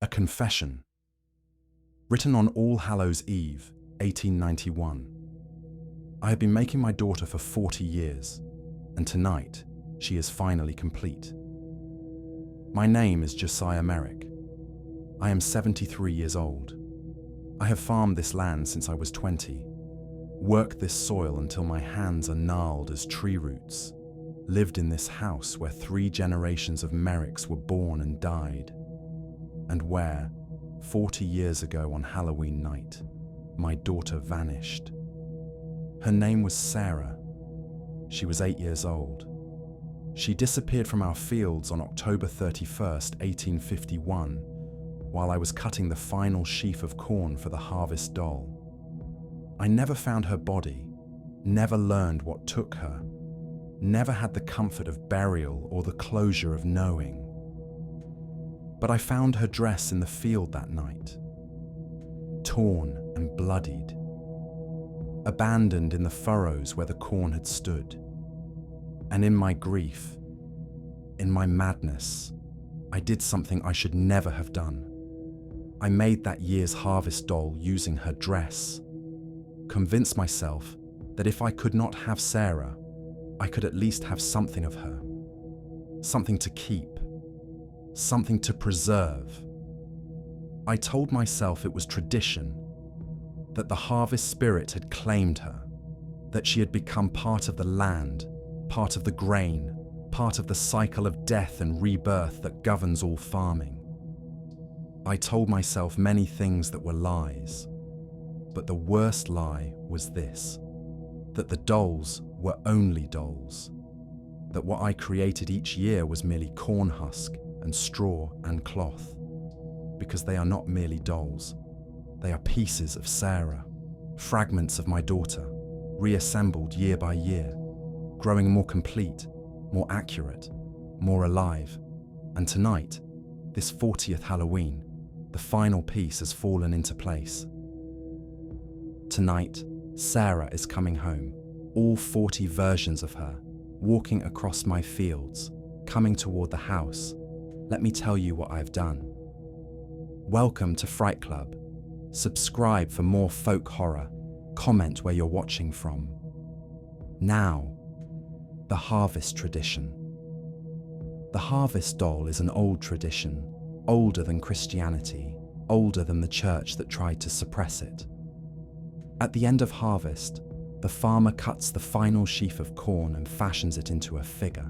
A confession. Written on All Hallows Eve, 1891. I have been making my daughter for 40 years, and tonight she is finally complete. My name is Josiah Merrick. I am 73 years old. I have farmed this land since I was 20, worked this soil until my hands are gnarled as tree roots, lived in this house where 3 generations of Merricks were born and died, and where, 40 years ago on Halloween night, my daughter vanished. Her name was Sarah. She was 8 years old. She disappeared from our fields on October 31st, 1851, while I was cutting the final sheaf of corn for the harvest doll. I never found her body, never learned what took her, never had the comfort of burial or the closure of knowing. But I found her dress in the field that night, torn and bloodied, abandoned in the furrows where the corn had stood. And in my grief, in my madness, I did something I should never have done. I made that year's harvest doll using her dress, convinced myself that if I could not have Sarah, I could at least have something of her, something to keep, something to preserve. I told myself it was tradition, that the harvest spirit had claimed her, that she had become part of the land, part of the grain, part of the cycle of death and rebirth that governs all farming. I told myself many things that were lies, but the worst lie was this, that the dolls were only dolls, that what I created each year was merely corn husk and straw and cloth, because they are not merely dolls. They are pieces of Sarah, fragments of my daughter, reassembled year by year, growing more complete, more accurate, more alive. And tonight, this 40th Halloween, the final piece has fallen into place. Tonight, Sarah is coming home, all 40 versions of her, walking across my fields, coming toward the house. Let me tell you what I've done. Welcome to Fright Club. Subscribe for more folk horror. Comment where you're watching from. Now, the harvest tradition. The harvest doll is an old tradition, older than Christianity, older than the church that tried to suppress it. At the end of harvest, the farmer cuts the final sheaf of corn and fashions it into a figure.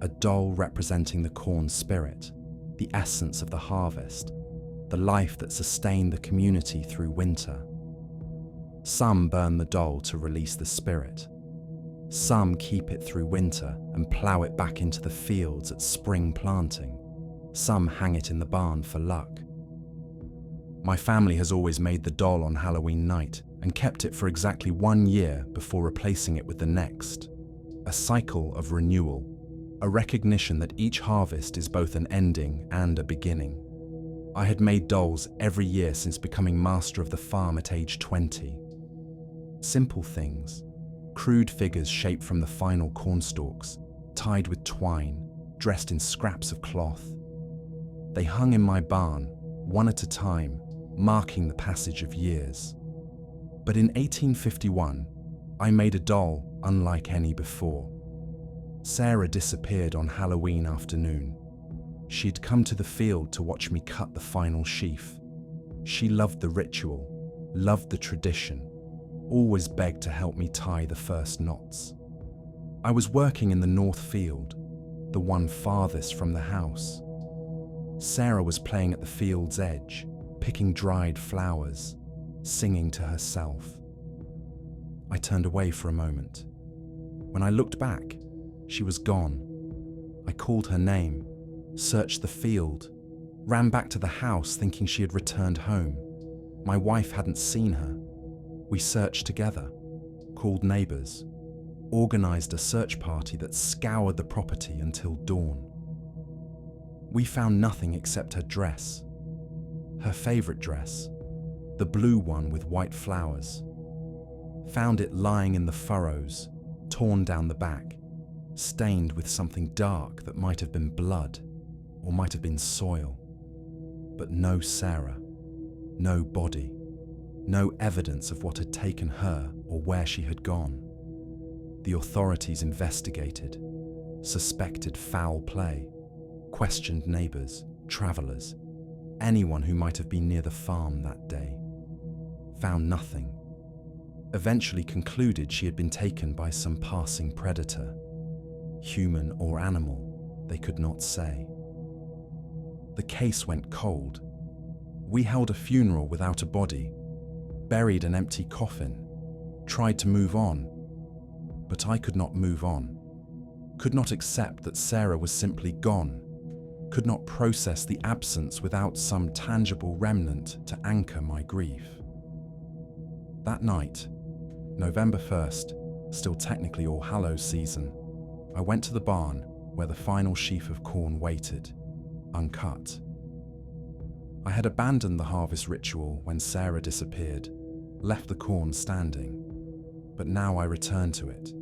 A doll representing the corn spirit, the essence of the harvest, the life that sustained the community through winter. Some burn the doll to release the spirit. Some keep it through winter and plough it back into the fields at spring planting. Some hang it in the barn for luck. My family has always made the doll on Halloween night and kept it for exactly 1 year before replacing it with the next. A cycle of renewal. A recognition that each harvest is both an ending and a beginning. I had made dolls every year since becoming master of the farm at age 20. Simple things, crude figures shaped from the final cornstalks, tied with twine, dressed in scraps of cloth. They hung in my barn, one at a time, marking the passage of years. But in 1851, I made a doll unlike any before. Sarah disappeared on Halloween afternoon. She'd come to the field to watch me cut the final sheaf. She loved the ritual, loved the tradition, always begged to help me tie the first knots. I was working in the north field, the one farthest from the house. Sarah was playing at the field's edge, picking dried flowers, singing to herself. I turned away for a moment. When I looked back, she was gone. I called her name, searched the field, ran back to the house thinking she had returned home. My wife hadn't seen her. We searched together, called neighbors, organized a search party that scoured the property until dawn. We found nothing except her dress, her favorite dress, the blue one with white flowers. Found it lying in the furrows, torn down the back, stained with something dark that might have been blood or might have been soil. But no Sarah, no body, no evidence of what had taken her or where she had gone. The authorities investigated, suspected foul play, questioned neighbors, travelers, anyone who might have been near the farm that day. Found nothing. Eventually concluded she had been taken by some passing predator. Human or animal, they could not say. The case went cold. We held a funeral without a body, buried an empty coffin, tried to move on, but I could not move on. Could not accept that Sarah was simply gone, could not process the absence without some tangible remnant to anchor my grief. That night, November 1st, still technically All Hallows season, I went to the barn where the final sheaf of corn waited, uncut. I had abandoned the harvest ritual when Sarah disappeared, left the corn standing, but now I returned to it.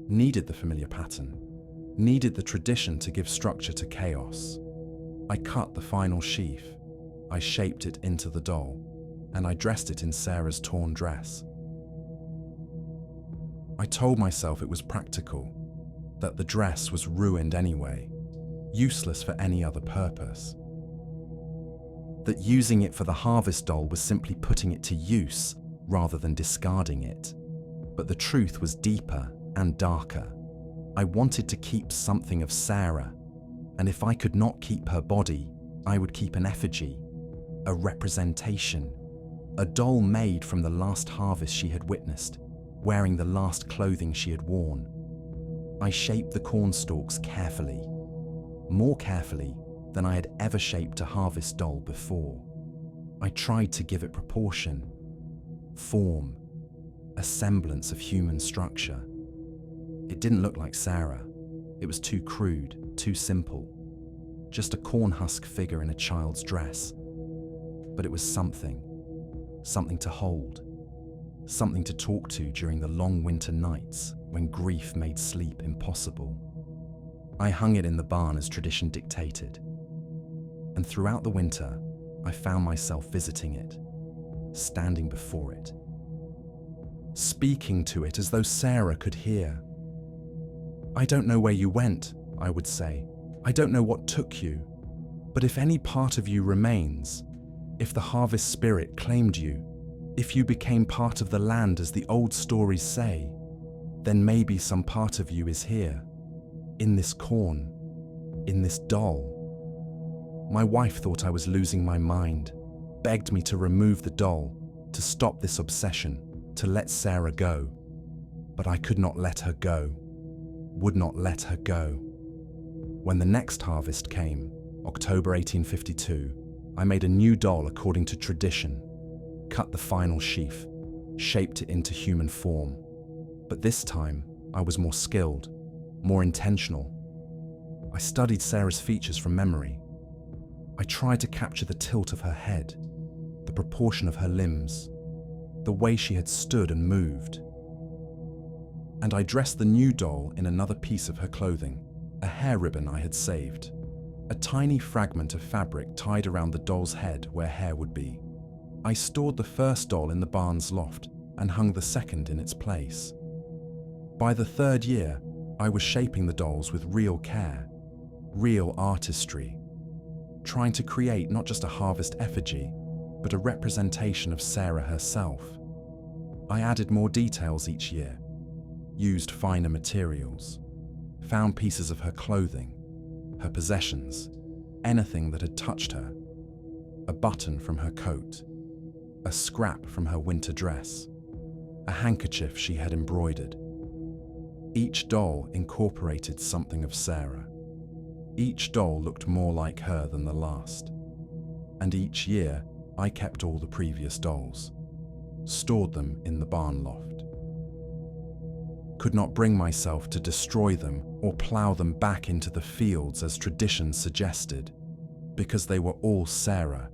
Needed the familiar pattern, needed the tradition to give structure to chaos. I cut the final sheaf, I shaped it into the doll, and I dressed it in Sarah's torn dress. I told myself it was practical, that the dress was ruined anyway, useless for any other purpose. That using it for the harvest doll was simply putting it to use rather than discarding it. But the truth was deeper and darker. I wanted to keep something of Sarah, and if I could not keep her body, I would keep an effigy, a representation, a doll made from the last harvest she had witnessed, wearing the last clothing she had worn. I shaped the corn stalks carefully, more carefully than I had ever shaped a harvest doll before. I tried to give it proportion, form, a semblance of human structure. It didn't look like Sarah. It was too crude, too simple. Just a corn husk figure in a child's dress. But it was something to hold, something to talk to during the long winter nights when grief made sleep impossible. I hung it in the barn as tradition dictated. And throughout the winter, I found myself visiting it, standing before it, speaking to it as though Sarah could hear. "I don't know where you went," I would say. "I don't know what took you. But if any part of you remains, if the harvest spirit claimed you, if you became part of the land as the old stories say, then maybe some part of you is here, in this corn, in this doll." My wife thought I was losing my mind, begged me to remove the doll, to stop this obsession, to let Sarah go. But I could not let her go, would not let her go. When the next harvest came, October 1852, I made a new doll according to tradition, cut the final sheaf, shaped it into human form. But this time, I was more skilled, more intentional. I studied Sarah's features from memory. I tried to capture the tilt of her head, the proportion of her limbs, the way she had stood and moved. And I dressed the new doll in another piece of her clothing, a hair ribbon I had saved, a tiny fragment of fabric tied around the doll's head where hair would be. I stored the first doll in the barn's loft and hung the second in its place. By the third year, I was shaping the dolls with real care, real artistry, trying to create not just a harvest effigy, but a representation of Sarah herself. I added more details each year, used finer materials, found pieces of her clothing, her possessions, anything that had touched her, a button from her coat, a scrap from her winter dress, a handkerchief she had embroidered. Each doll incorporated something of Sarah. Each doll looked more like her than the last. And each year, I kept all the previous dolls, stored them in the barn loft. Could not bring myself to destroy them or plough them back into the fields as tradition suggested, because they were all Sarah,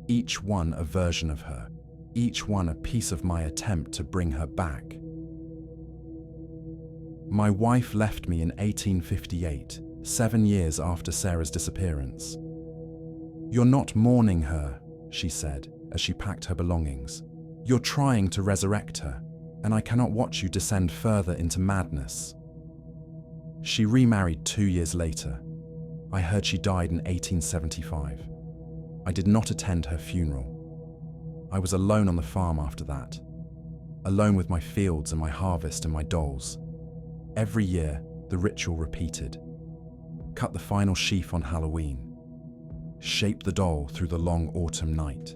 each one a version of her, each one a piece of my attempt to bring her back. My wife left me in 1858, 7 years after Sarah's disappearance. "You're not mourning her," she said as she packed her belongings. "You're trying to resurrect her, and I cannot watch you descend further into madness." She remarried 2 years later. I heard she died in 1875. I did not attend her funeral. I was alone on the farm after that, alone with my fields and my harvest and my dolls. Every year, the ritual repeated. Cut the final sheaf on Halloween. Shape the doll through the long autumn night.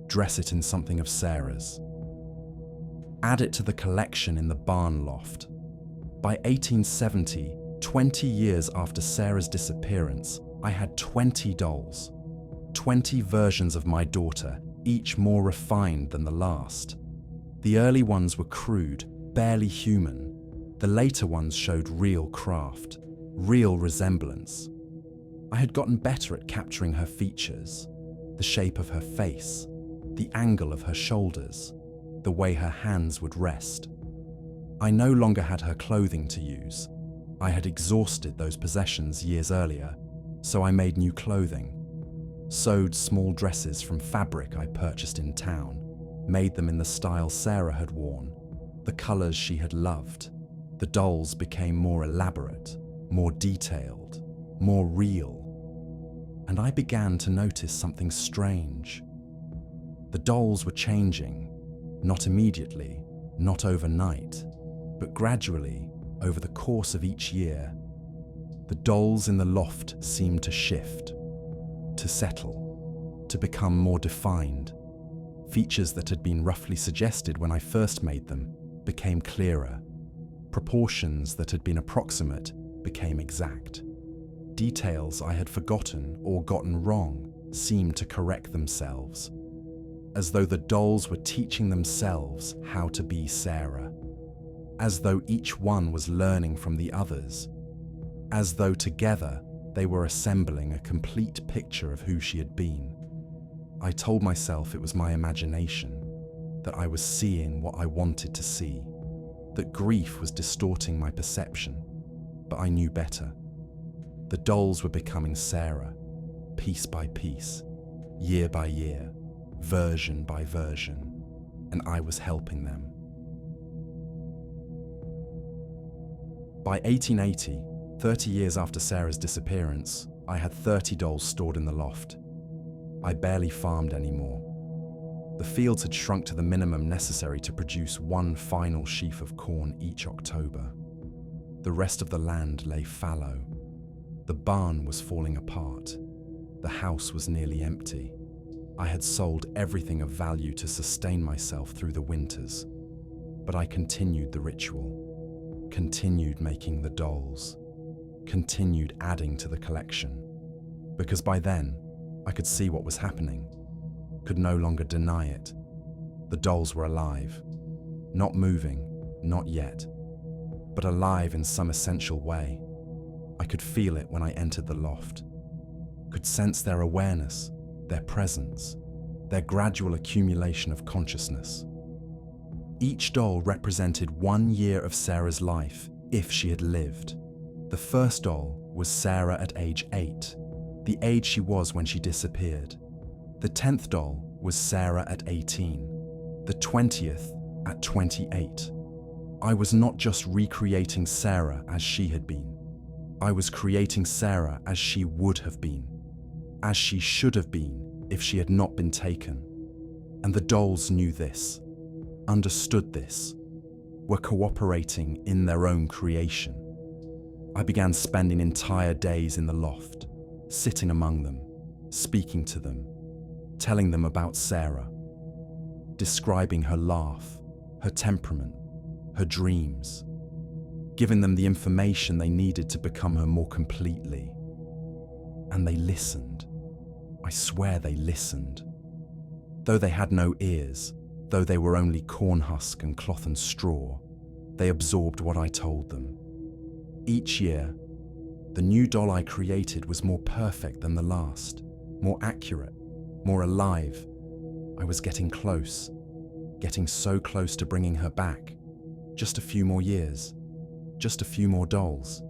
Dress it in something of Sarah's. Add it to the collection in the barn loft. By 1870, 20 years after Sarah's disappearance, I had 20 dolls. 20 versions of my daughter, each more refined than the last. The early ones were crude, barely human. The later ones showed real craft, real resemblance. I had gotten better at capturing her features, the shape of her face, the angle of her shoulders, the way her hands would rest. I no longer had her clothing to use. I had exhausted those possessions years earlier, so I made new clothing. Sewed small dresses from fabric I purchased in town, made them in the style Sarah had worn, the colors she had loved. The dolls became more elaborate, more detailed, more real. And I began to notice something strange. The dolls were changing, not immediately, not overnight, but gradually, over the course of each year. The dolls in the loft seemed to shift, to settle, to become more defined. Features that had been roughly suggested when I first made them became clearer. Proportions that had been approximate became exact. Details I had forgotten or gotten wrong seemed to correct themselves, as though the dolls were teaching themselves how to be Sarah, as though each one was learning from the others, as though together they were assembling a complete picture of who she had been. I told myself it was my imagination, that I was seeing what I wanted to see, that grief was distorting my perception, but I knew better. The dolls were becoming Sarah, piece by piece, year by year, version by version, and I was helping them. By 1880, 30 years after Sarah's disappearance, I had 30 dolls stored in the loft. I barely farmed anymore. The fields had shrunk to the minimum necessary to produce one final sheaf of corn each October. The rest of the land lay fallow. The barn was falling apart. The house was nearly empty. I had sold everything of value to sustain myself through the winters. But I continued the ritual, continued making the dolls, continued adding to the collection. Because by then, I could see what was happening, could no longer deny it. The dolls were alive, not moving, not yet, but alive in some essential way. I could feel it when I entered the loft, could sense their awareness, their presence, their gradual accumulation of consciousness. Each doll represented 1 year of Sarah's life, if she had lived. The first doll was Sarah at age 8, the age she was when she disappeared. The 10th doll was Sarah at 18, the 20th at 28. I was not just recreating Sarah as she had been. I was creating Sarah as she would have been, as she should have been if she had not been taken. And the dolls knew this, understood this, were cooperating in their own creation. I began spending entire days in the loft, sitting among them, speaking to them, telling them about Sarah, describing her laugh, her temperament, her dreams, giving them the information they needed to become her more completely. And they listened. I swear they listened. Though they had no ears, though they were only corn husk and cloth and straw, they absorbed what I told them. Each year, the new doll I created was more perfect than the last, more accurate, more alive. I was getting close, getting so close to bringing her back. Just a few more years, just a few more dolls,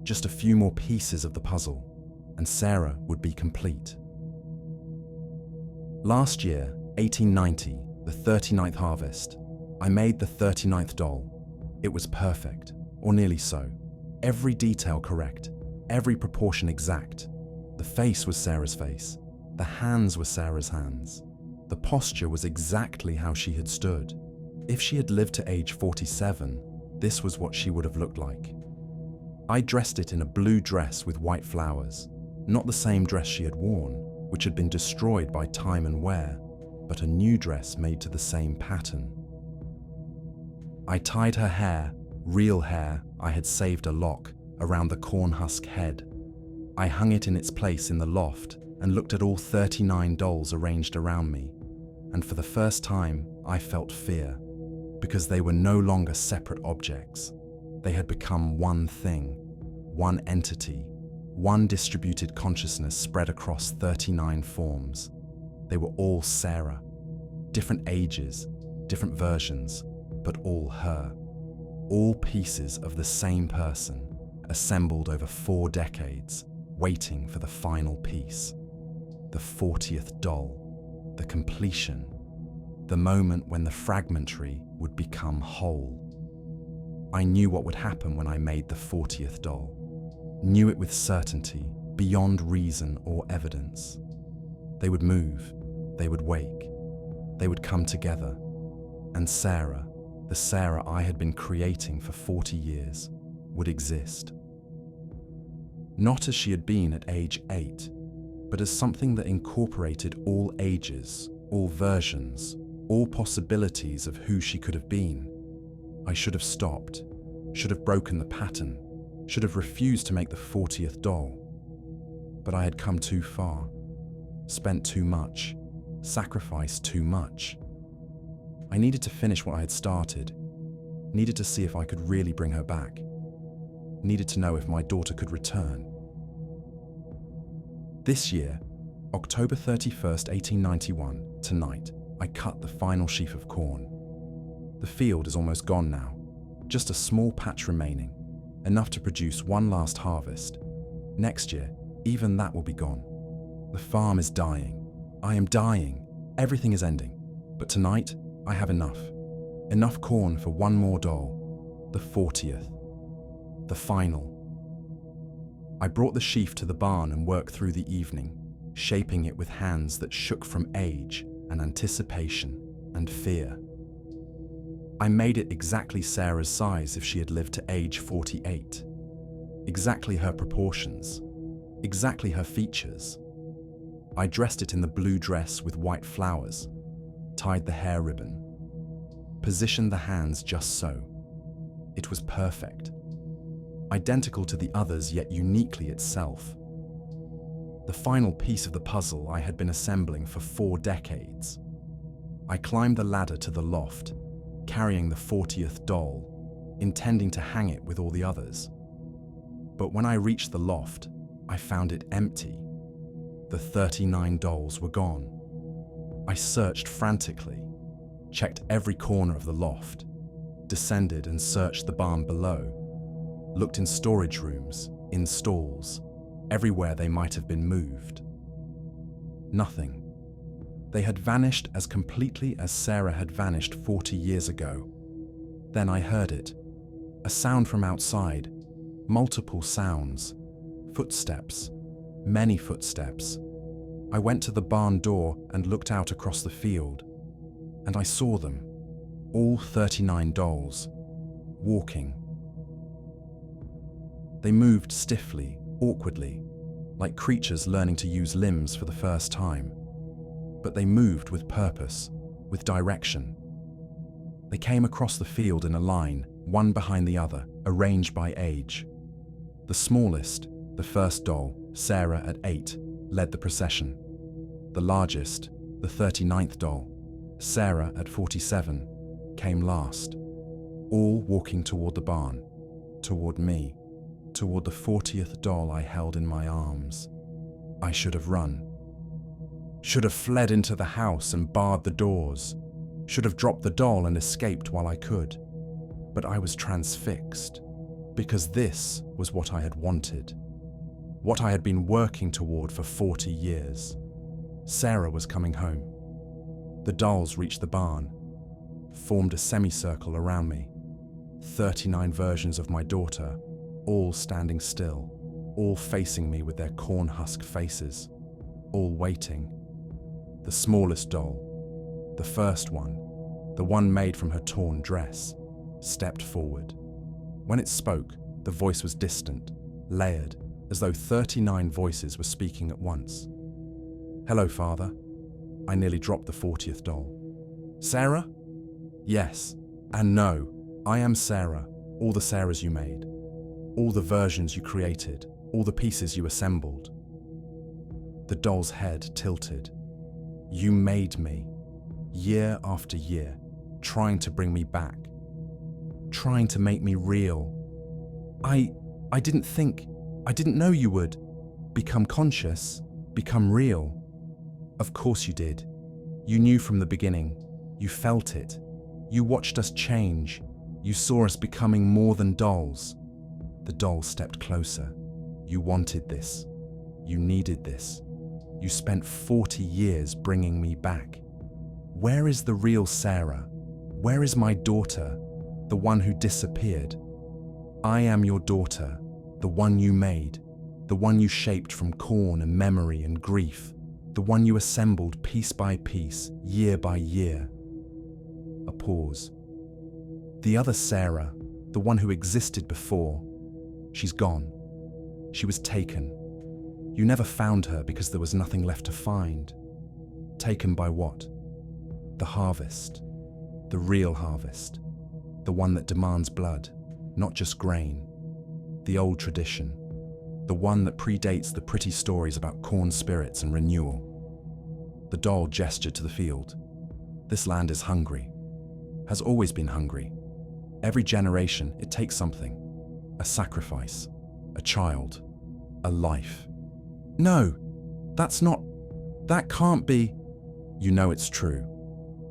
just a few more pieces of the puzzle, and Sarah would be complete. Last year, 1890, the 39th harvest, I made the 39th doll. It was perfect, or nearly so. Every detail correct, every proportion exact. The face was Sarah's face. The hands were Sarah's hands. The posture was exactly how she had stood. If she had lived to age 47, this was what she would have looked like. I dressed it in a blue dress with white flowers, not the same dress she had worn, which had been destroyed by time and wear, but a new dress made to the same pattern. I tied her hair, real hair, I had saved a lock, around the corn husk head. I hung it in its place in the loft and looked at all 39 dolls arranged around me, and for the first time I felt fear, because they were no longer separate objects. They had become one thing, one entity, one distributed consciousness spread across 39 forms. They were all Sarah, different ages, different versions, but all her. All pieces of the same person, assembled over 4 decades, waiting for the final piece. The 40th doll, the completion, the moment when the fragmentary would become whole. I knew what would happen when I made the 40th doll. Knew it with certainty, beyond reason or evidence. They would move, they would wake, they would come together, and Sarah, the Sarah I had been creating for 40 years, would exist. Not as she had been at age 8, but as something that incorporated all ages, all versions, all possibilities of who she could have been. I should have stopped, should have broken the pattern, should have refused to make the 40th doll. But I had come too far, spent too much, sacrificed too much. I needed to finish what I had started, needed to see if I could really bring her back, needed to know if my daughter could return. This year, October 31st, 1891, tonight, I cut the final sheaf of corn. The field is almost gone now, just a small patch remaining, enough to produce one last harvest. Next year, even that will be gone. The farm is dying. I am dying. Everything is ending. But tonight, I have enough. Enough corn for one more doll. The 40th. The final. I brought the sheaf to the barn and worked through the evening, shaping it with hands that shook from age and anticipation and fear. I made it exactly Sarah's size if she had lived to age 48. Exactly her proportions. Exactly her features. I dressed it in the blue dress with white flowers, tied the hair ribbon, positioned the hands just so. It was perfect. Identical to the others, yet uniquely itself. The final piece of the puzzle I had been assembling for 4 decades. I climbed the ladder to the loft, carrying the 40th doll, intending to hang it with all the others. But when I reached the loft, I found it empty. The 39 dolls were gone. I searched frantically, checked every corner of the loft, descended and searched the barn below, looked in storage rooms, in stalls, everywhere they might have been moved. Nothing. They had vanished as completely as Sarah had vanished 40 years ago. Then I heard it. A sound from outside. Multiple sounds. Footsteps. Many footsteps. I went to the barn door and looked out across the field. And I saw them. All 39 dolls. Walking. They moved stiffly, awkwardly, like creatures learning to use limbs for the first time. But they moved with purpose, with direction. They came across the field in a line, one behind the other, arranged by age. The smallest, the first doll, Sarah at 8, led the procession. The largest, the 39th doll, Sarah at 47, came last, all walking toward the barn, toward me, toward the 40th doll I held in my arms. I should have run. Should have fled into the house and barred the doors. Should have dropped the doll and escaped while I could. But I was transfixed, because this was what I had wanted. What I had been working toward for 40 years. Sarah was coming home. The dolls reached the barn, formed a semicircle around me. 39 versions of my daughter, all standing still, all facing me with their corn husk faces, all waiting. The smallest doll, the first one, the one made from her torn dress, stepped forward. When it spoke, the voice was distant, layered, as though 39 voices were speaking at once. "Hello, Father." I nearly dropped the 40th doll. "Sarah?" "Yes, and no. I am Sarah, all the Sarahs you made, all the versions you created, all the pieces you assembled." The doll's head tilted. "You made me, year after year, trying to bring me back, trying to make me real. I didn't know you would become conscious, become real." "Of course you did. You knew from the beginning. You felt it. You watched us change. You saw us becoming more than dolls." The doll stepped closer. "You wanted this. You needed this. You spent 40 years bringing me back. Where is the real Sarah? Where is my daughter, the one who disappeared? I am your daughter, the one you made, the one you shaped from corn and memory and grief, the one you assembled piece by piece, year by year." A pause. "The other Sarah, the one who existed before, she's gone. She was taken. You never found her because there was nothing left to find. Taken by what? The harvest. The real harvest. The one that demands blood, not just grain. The old tradition. The one that predates the pretty stories about corn spirits and renewal." The doll gestured to the field. "This land is hungry. Has always been hungry. Every generation, it takes something. A sacrifice. A child. A life." "No, that can't be." "You know it's true.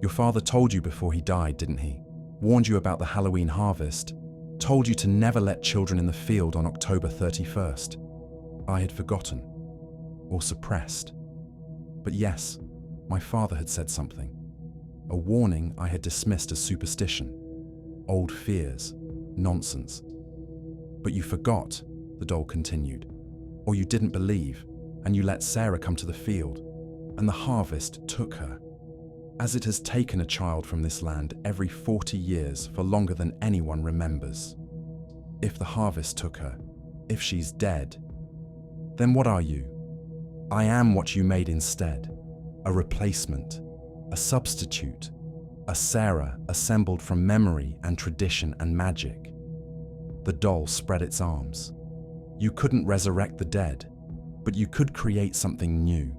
Your father told you before he died, didn't he? Warned you about the Halloween harvest. Told you to never let children in the field on October 31st. I had forgotten. Or suppressed. But yes, my father had said something. A warning I had dismissed as superstition. Old fears. Nonsense. But you forgot," the doll continued. "Or you didn't believe, and you let Sarah come to the field, and the harvest took her. As it has taken a child from this land every 40 years for longer than anyone remembers. If the harvest took her, if she's dead, then what are you? I am what you made instead. A replacement, a substitute, a Sarah assembled from memory and tradition and magic." The doll spread its arms. "You couldn't resurrect the dead, but you could create something new.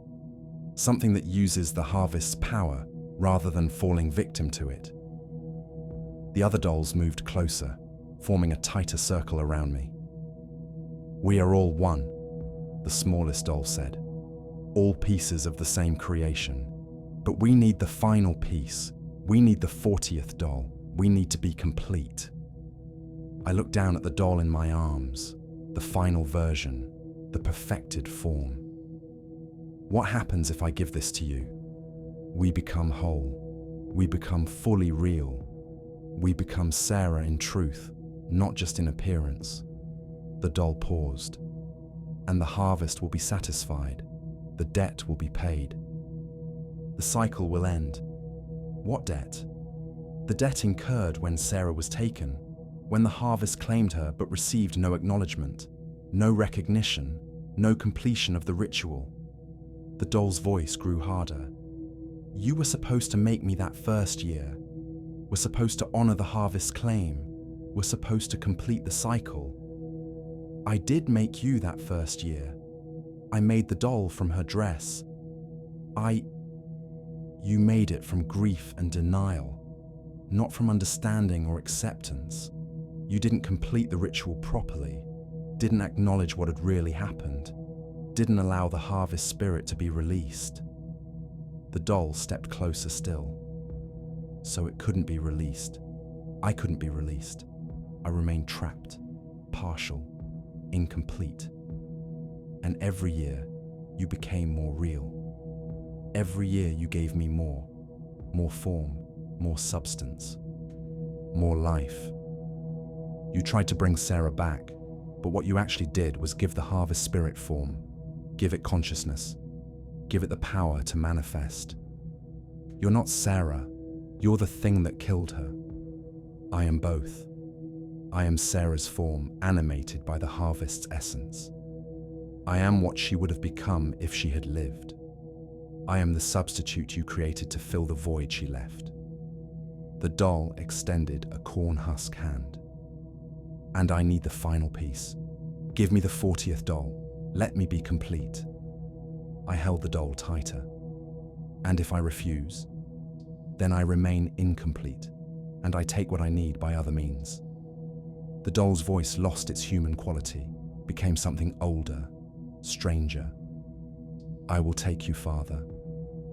Something that uses the harvest's power rather than falling victim to it." The other dolls moved closer, forming a tighter circle around me. "We are all one," the smallest doll said. "All pieces of the same creation. But we need the final piece. We need the 40th doll. We need to be complete." I looked down at the doll in my arms, the final version, the perfected form. "What happens if I give this to you? We become whole. We become fully real. We become Sarah in truth, not just in appearance." The doll paused. "And the harvest will be satisfied. The debt will be paid. The cycle will end." "What debt?" "The debt incurred when Sarah was taken, when the harvest claimed her but received no acknowledgement, no recognition, no completion of the ritual." The doll's voice grew harder. "You were supposed to make me that first year. Were supposed to honor the harvest claim. Were supposed to complete the cycle. I did make you that first year. I made the doll from her dress. You made it from grief and denial, not from understanding or acceptance. You didn't complete the ritual properly, didn't acknowledge what had really happened, didn't allow the harvest spirit to be released." The doll stepped closer still. "So it couldn't be released. I couldn't be released. I remained trapped, partial, incomplete. And every year, you became more real. Every year you gave me more more form, more substance, more life. You tried to bring Sarah back, but what you actually did was give the harvest spirit form, give it consciousness, give it the power to manifest. You're not Sarah, you're the thing that killed her. I am both. I am Sarah's form, animated by the harvest's essence. I am what she would have become if she had lived. I am the substitute you created to fill the void she left. The doll extended a corn husk hand. And I need the final piece. Give me the 40th doll. Let me be complete. I held the doll tighter. And if I refuse, then I remain incomplete, and I take what I need by other means. The doll's voice lost its human quality, became something older, stranger. I will take you, Father.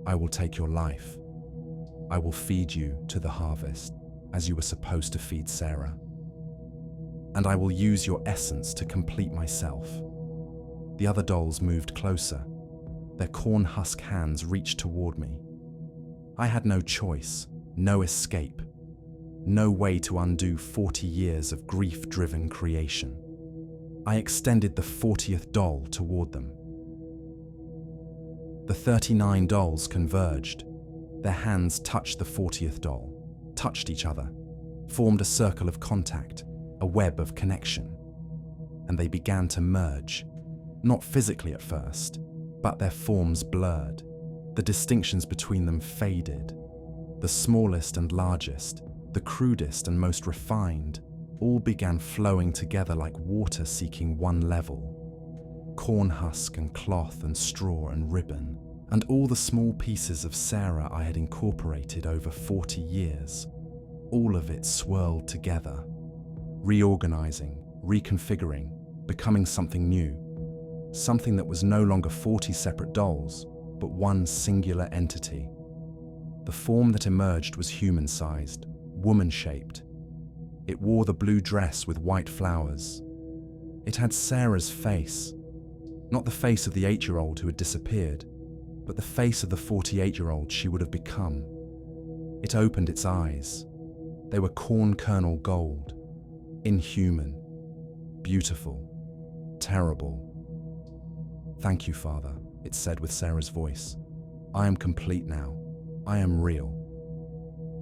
I will take your life. I will feed you to the harvest, as you were supposed to feed Sarah. And I will use your essence to complete myself. The other dolls moved closer. Their corn husk hands reached toward me. I had no choice, no escape, no way to undo 40 years of grief-driven creation. I extended the 40th doll toward them. The 39 dolls converged. Their hands touched the 40th doll, touched each other, formed a circle of contact, a web of connection. And they began to merge, not physically at first, but their forms blurred. The distinctions between them faded. The smallest and largest, the crudest and most refined, all began flowing together like water seeking one level. Corn husk and cloth and straw and ribbon, and all the small pieces of Sarah I had incorporated over 40 years, all of it swirled together, reorganizing, reconfiguring, becoming something new, something that was no longer 40 separate dolls, but one singular entity. The form that emerged was human-sized, woman-shaped. It wore the blue dress with white flowers. It had Sarah's face, not the face of the 8-year-old who had disappeared, but the face of the 48-year-old she would have become. It opened its eyes. They were corn kernel gold, inhuman, beautiful, terrible. Thank you, Father, it said with Sarah's voice. I am complete now. I am real.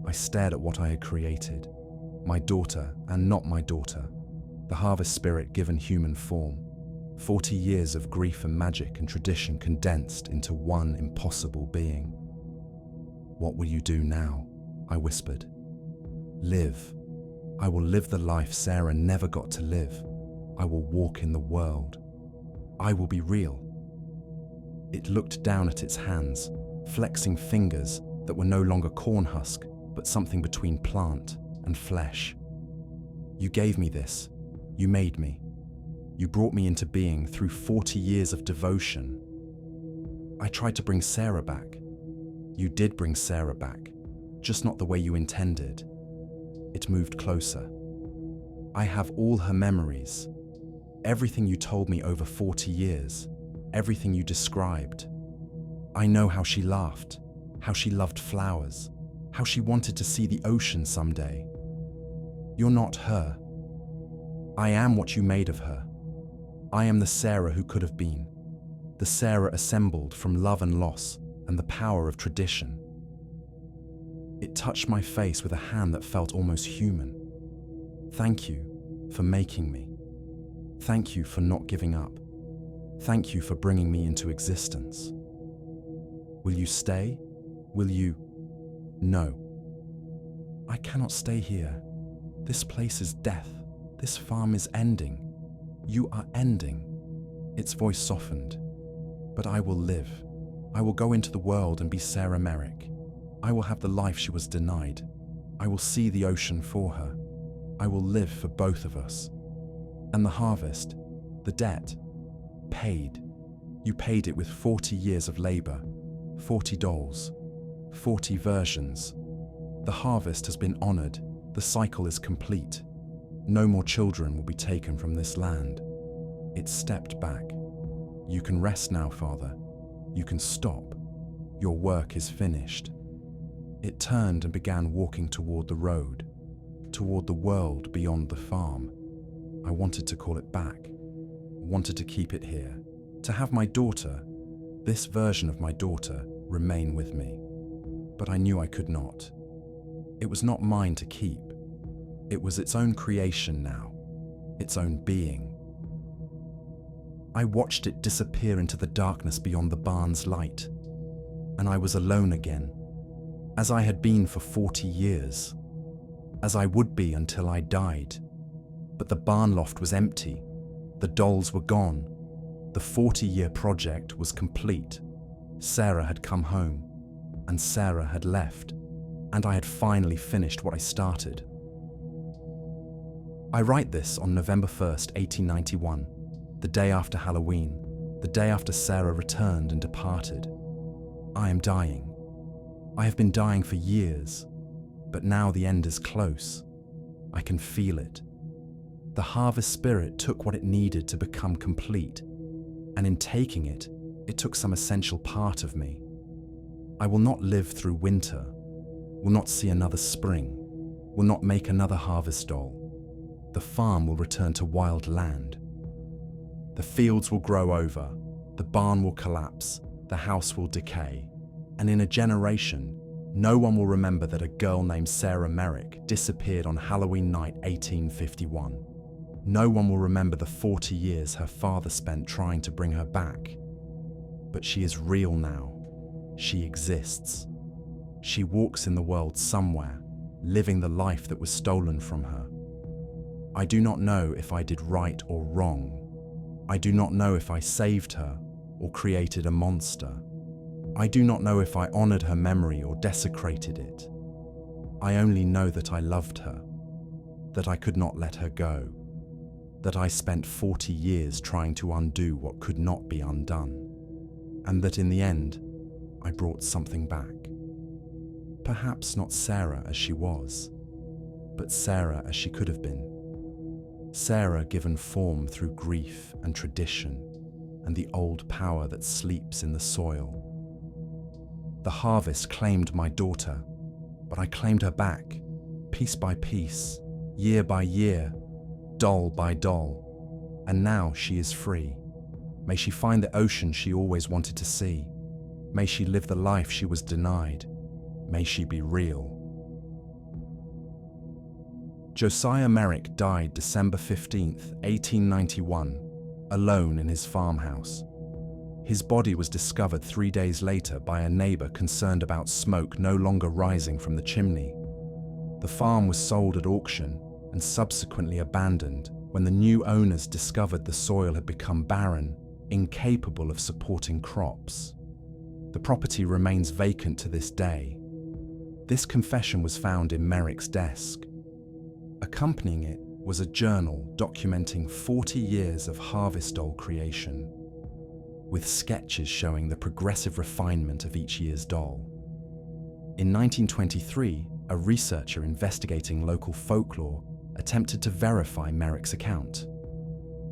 I stared at what I had created, my daughter and not my daughter, the harvest spirit given human form, 40 years of grief and magic and tradition condensed into one impossible being. What will you do now? I whispered. Live. I will live the life Sarah never got to live. I will walk in the world. I will be real. It looked down at its hands, flexing fingers that were no longer corn husk, but something between plant and flesh. You gave me this. You made me. You brought me into being through 40 years of devotion. I tried to bring Sarah back. You did bring Sarah back, just not the way you intended. It moved closer. I have all her memories. Everything you told me over 40 years. Everything you described. I know how she laughed, how she loved flowers, how she wanted to see the ocean someday. You're not her. I am what you made of her. I am the Sarah who could have been, the Sarah assembled from love and loss and the power of tradition. It touched my face with a hand that felt almost human. Thank you for making me. Thank you for not giving up. Thank you for bringing me into existence. Will you stay? Will you? No. I cannot stay here. This place is death. This farm is ending. You are ending. Its voice softened. But I will live. I will go into the world and be Sarah Merrick. I will have the life she was denied. I will see the ocean for her. I will live for both of us. And the harvest, the debt, paid. You paid it with 40 years of labor, 40 dolls, 40 versions. The harvest has been honored. The cycle is complete. No more children will be taken from this land. It stepped back. You can rest now, Father. You can stop. Your work is finished. It turned and began walking toward the road, toward the world beyond the farm. I wanted to call it back, wanted to keep it here, to have my daughter, this version of my daughter, remain with me. But I knew I could not. It was not mine to keep. It was its own creation now, its own being. I watched it disappear into the darkness beyond the barn's light, and I was alone again, as I had been for 40 years, as I would be until I died. But the barn loft was empty, the dolls were gone, the 40-year project was complete. Sarah had come home, and Sarah had left, and I had finally finished what I started. I write this on November 1st, 1891, the day after Halloween, the day after Sarah returned and departed. I am dying. I have been dying for years, but now the end is close. I can feel it. The harvest spirit took what it needed to become complete, and in taking it, it took some essential part of me. I will not live through winter, will not see another spring, will not make another harvest doll. The farm will return to wild land. The fields will grow over, the barn will collapse, the house will decay, and in a generation, no one will remember that a girl named Sarah Merrick disappeared on Halloween night 1851. No one will remember the 40 years her father spent trying to bring her back. But she is real now. She exists. She walks in the world somewhere, living the life that was stolen from her. I do not know if I did right or wrong. I do not know if I saved her or created a monster. I do not know if I honored her memory or desecrated it. I only know that I loved her, that I could not let her go, that I spent 40 years trying to undo what could not be undone, and that in the end, I brought something back. Perhaps not Sarah as she was, but Sarah as she could have been. Sarah given form through grief and tradition and the old power that sleeps in the soil. The harvest claimed my daughter, but I claimed her back, piece by piece, year by year, doll by doll, and now she is free. May she find the ocean she always wanted to see. May she live the life she was denied. May she be real. Josiah Merrick died December 15th, 1891, alone in his farmhouse. His body was discovered 3 days later by a neighbor concerned about smoke no longer rising from the chimney. The farm was sold at auction and subsequently abandoned when the new owners discovered the soil had become barren, incapable of supporting crops. The property remains vacant to this day. This confession was found in Merrick's desk. Accompanying it was a journal documenting 40 years of harvest doll creation, with sketches showing the progressive refinement of each year's doll. In 1923, a researcher investigating local folklore attempted to verify Merrick's account.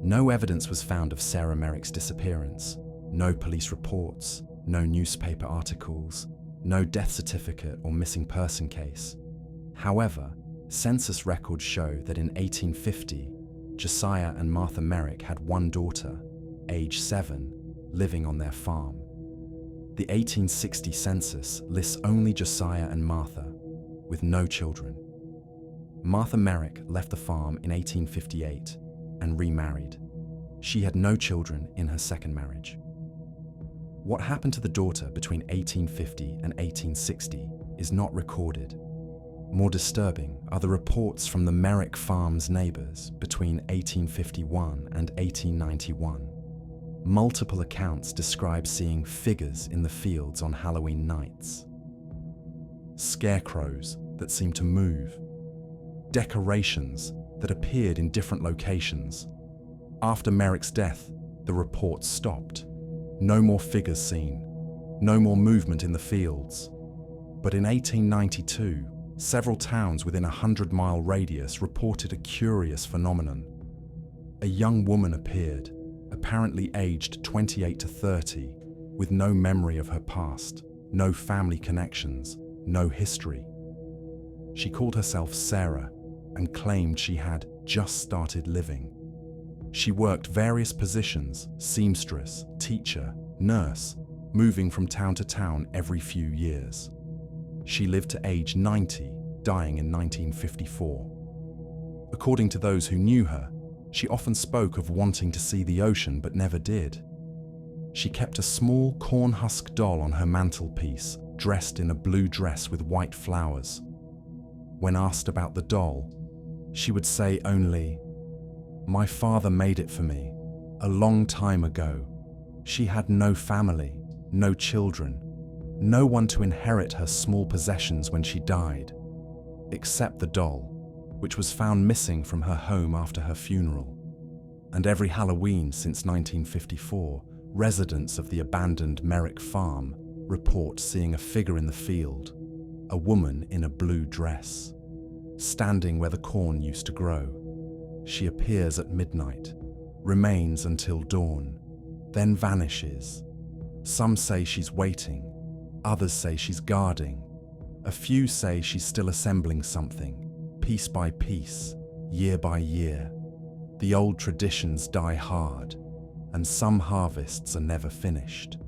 No evidence was found of Sarah Merrick's disappearance, no police reports, no newspaper articles, no death certificate or missing person case. However, census records show that in 1850, Josiah and Martha Merrick had one daughter, age 7, living on their farm. The 1860 census lists only Josiah and Martha, with no children. Martha Merrick left the farm in 1858 and remarried. She had no children in her second marriage. What happened to the daughter between 1850 and 1860 is not recorded. More disturbing are the reports from the Merrick farm's neighbors between 1851 and 1891. Multiple accounts describe seeing figures in the fields on Halloween nights. Scarecrows that seemed to move. Decorations that appeared in different locations. After Merrick's death, the reports stopped. No more figures seen. No more movement in the fields. But in 1892, several towns within a 100-mile radius reported a curious phenomenon. A young woman appeared, apparently aged 28 to 30, with no memory of her past, no family connections, no history. She called herself Sarah and claimed she had just started living. She worked various positions: seamstress, teacher, nurse, moving from town to town every few years. She lived to age 90, dying in 1954. According to those who knew her, she often spoke of wanting to see the ocean but never did. She kept a small corn husk doll on her mantelpiece, dressed in a blue dress with white flowers. When asked about the doll, she would say only, "My father made it for me, a long time ago. She had no family, no children, no one to inherit her small possessions when she died, except the doll, which was found missing from her home after her funeral." And every Halloween since 1954, residents of the abandoned Merrick farm report seeing a figure in the field, a woman in a blue dress, standing where the corn used to grow. She appears at midnight, remains until dawn, then vanishes. Some say she's waiting, others say she's guarding. A few say she's still assembling something, piece by piece, year by year. The old traditions die hard, and some harvests are never finished.